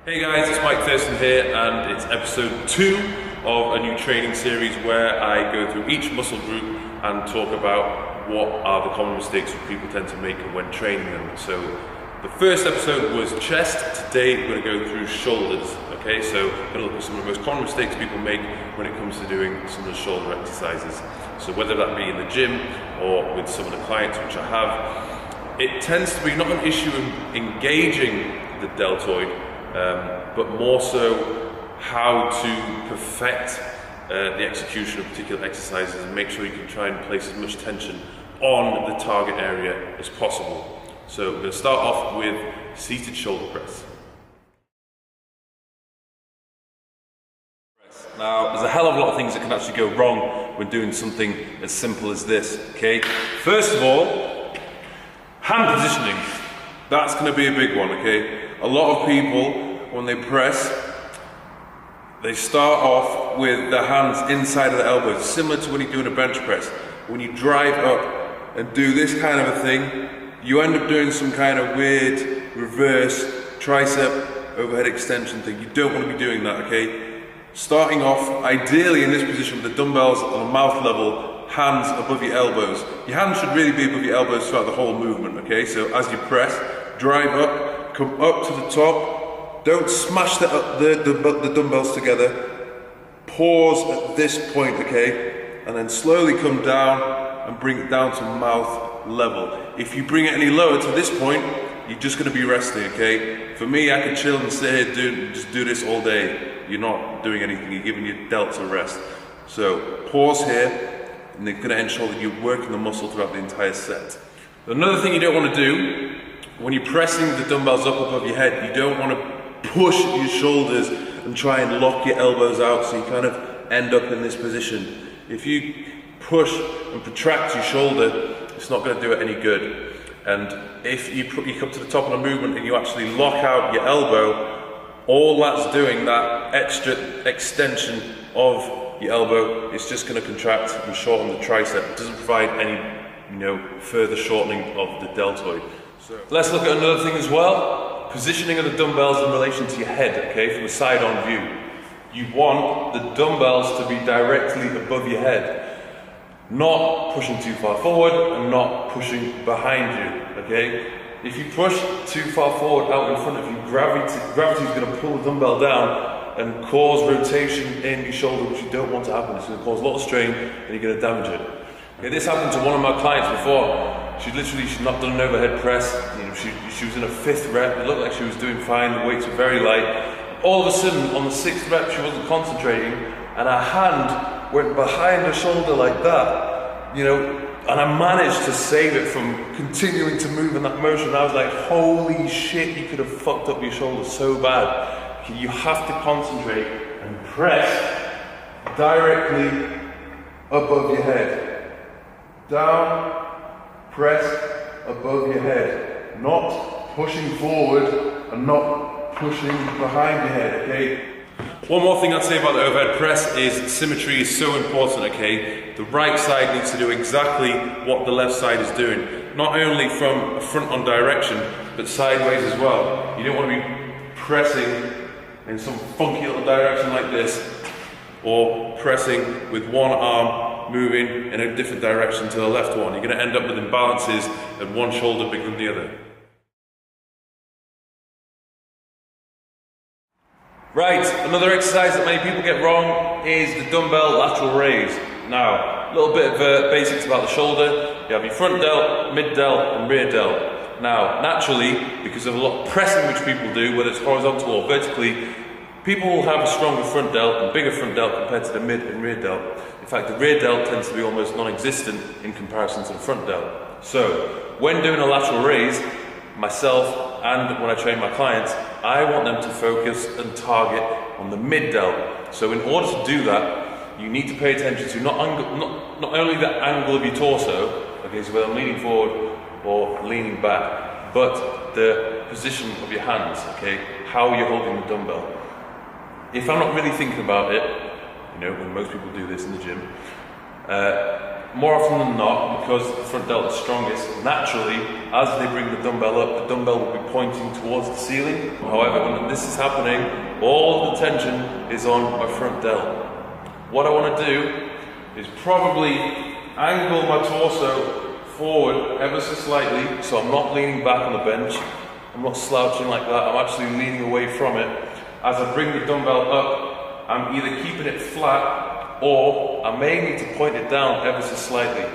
Hey guys, it's Mike Thurston here, and it's episode 2 of a new training series where I go through each muscle group and talk about what are the common mistakes that people tend to make when training them. So the first episode was chest. Today we're going to go through shoulders. Okay, so we're going to look at some of the most common mistakes people make when it comes to doing some of the shoulder exercises. So whether that be in the gym or with some of the clients which I have, it tends to be not an issue of engaging the deltoid, but more so how to perfect the execution of particular exercises and make sure you can try and place as much tension on the target area as possible. So we're going to start off with seated shoulder press. Now, there's a hell of a lot of things that can actually go wrong when doing something as simple as this, okay? First of all, hand positioning. That's going to be a big one, okay? A lot of people, when they press, they start off with their hands inside of the elbows, similar to when you're doing a bench press. When you drive up and do this kind of a thing, you end up doing some kind of weird reverse tricep overhead extension thing. You don't want to be doing that, okay? Starting off, ideally in this position with the dumbbells on a mouth level, hands above your elbows. Your hands should really be above your elbows throughout the whole movement, okay? So as you press, drive up, come up to the top, don't smash the dumbbells together, pause at this point, okay? And then slowly come down and bring it down to mouth level. If you bring it any lower to this point, you're just going to be resting, okay? For me, I can chill and sit here, just do this all day. You're not doing anything, you're giving your delts a rest. So pause here, and you're going to ensure that you're working the muscle throughout the entire set. Another thing you don't want to do, when you're pressing the dumbbells up above your head, you don't want to push your shoulders and try and lock your elbows out so you kind of end up in this position. If you push and protract your shoulder, it's not going to do it any good. And if you come to the top of the movement and you actually lock out your elbow, all that's doing, that extra extension of your elbow, is just going to contract and shorten the tricep. It doesn't provide any, further shortening of the deltoid. So let's look at another thing as well. Positioning of the dumbbells in relation to your head, okay, from a side-on view. You want the dumbbells to be directly above your head, not pushing too far forward and not pushing behind you, okay? If you push too far forward out in front of you, gravity is going to pull the dumbbell down and cause rotation in your shoulder, which you don't want to happen. It's going to cause a lot of strain and you're going to damage it. Okay, this happened to one of my clients before. She'd not done an overhead press. She was in a 5th rep. It looked like she was doing fine. The weights were very light. All of a sudden, on the 6th rep, she wasn't concentrating, and her hand went behind her shoulder like that. And I managed to save it from continuing to move in that motion. I was like, holy shit, you could have fucked up your shoulder so bad. Okay, you have to concentrate and press directly above your head. Down. Press above your head, not pushing forward and not pushing behind your head, okay? One more thing I'd say about the overhead press is symmetry is so important, okay? The right side needs to do exactly what the left side is doing. Not only from a front-on direction, but sideways as well. You don't want to be pressing in some funky little direction like this, or pressing with one arm moving in a different direction to the left one. You're going to end up with imbalances and one shoulder bigger than the other. Right, another exercise that many people get wrong is the dumbbell lateral raise. Now, a little bit of basics about the shoulder. You have your front delt, mid delt and rear delt. Now, naturally, because of a lot of pressing which people do, whether it's horizontal or vertically, people will have a stronger front delt and bigger front delt compared to the mid and rear delt. In fact, the rear delt tends to be almost non-existent in comparison to the front delt. So, when doing a lateral raise, myself and when I train my clients, I want them to focus and target on the mid delt. So in order to do that, you need to pay attention to not only the angle of your torso, okay, so whether I'm leaning forward or leaning back, but the position of your hands, okay, how you're holding the dumbbell. If I'm not really thinking about it, when most people do this in the gym, more often than not, because the front delt is strongest, naturally, as they bring the dumbbell up, the dumbbell will be pointing towards the ceiling. However, when this is happening, all the tension is on my front delt. What I want to do is probably angle my torso forward ever so slightly, so I'm not leaning back on the bench, I'm not slouching like that, I'm actually leaning away from it. As I bring the dumbbell up, I'm either keeping it flat, or I may need to point it down ever so slightly.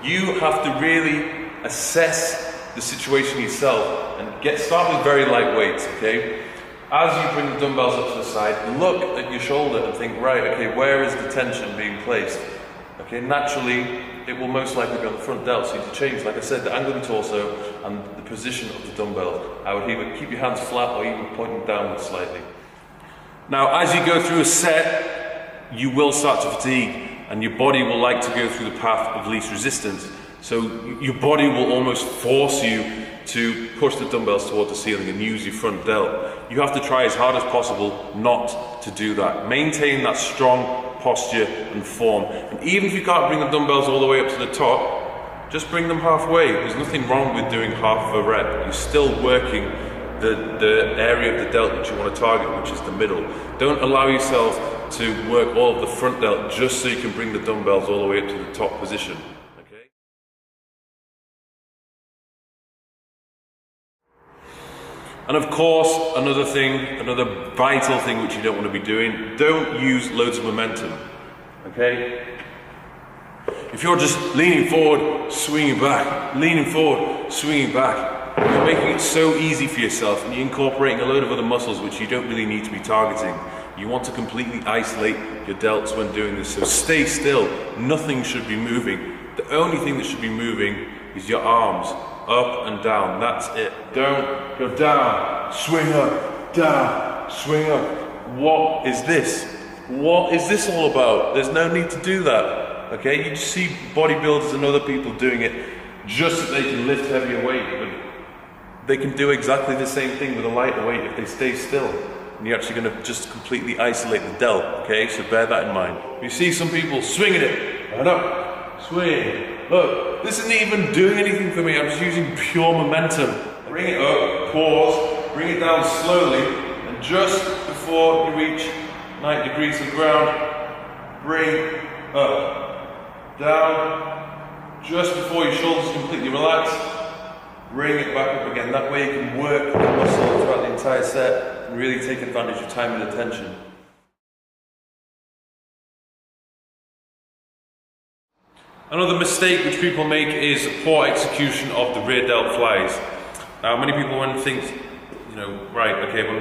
You have to really assess the situation yourself and start with very light weights, okay? As you bring the dumbbells up to the side, look at your shoulder and think, right, okay, where is the tension being placed? Okay, naturally, it will most likely be on the front delt, so you need to change, like I said, the angle of the torso and the position of the dumbbell. I would either keep your hands flat or even pointing downwards slightly. Now, as you go through a set, you will start to fatigue, and your body will like to go through the path of least resistance. So your body will almost force you to push the dumbbells toward the ceiling and use your front delt. You have to try as hard as possible not to do that. Maintain that strong posture and form. And even if you can't bring the dumbbells all the way up to the top, just bring them halfway. There's nothing wrong with doing half of a rep. You're still working the area of the delt that you want to target, which is the middle. Don't allow yourself to work all of the front delt just so you can bring the dumbbells all the way up to the top position. Okay? And of course, another vital thing which you don't want to be doing, don't use loads of momentum. Okay? If you're just leaning forward, swinging back, leaning forward, swinging back, you're making it so easy for yourself, and you're incorporating a load of other muscles which you don't really need to be targeting. You want to completely isolate your delts when doing this, so stay still. Nothing should be moving. The only thing that should be moving is your arms, up and down, that's it. Don't go down, swing up, swing up. What is this? What is this all about? There's no need to do that, okay? You just see bodybuilders and other people doing it just so they can lift heavier weight, but they can do exactly the same thing with a lighter weight if they stay still. And you're actually going to just completely isolate the delt, okay? So bear that in mind. You see some people swinging it, right up, swing. Look, this isn't even doing anything for me, I'm just using pure momentum. Bring it up, pause, bring it down slowly, and just before you reach 90 degrees to the ground, bring up, down, just before your shoulders completely relax, bring it back up again. That way you can work the muscle throughout the entire set and really take advantage of time and attention. Another mistake which people make is poor execution of the rear delt flies. Now, many people want to think, right, okay, well,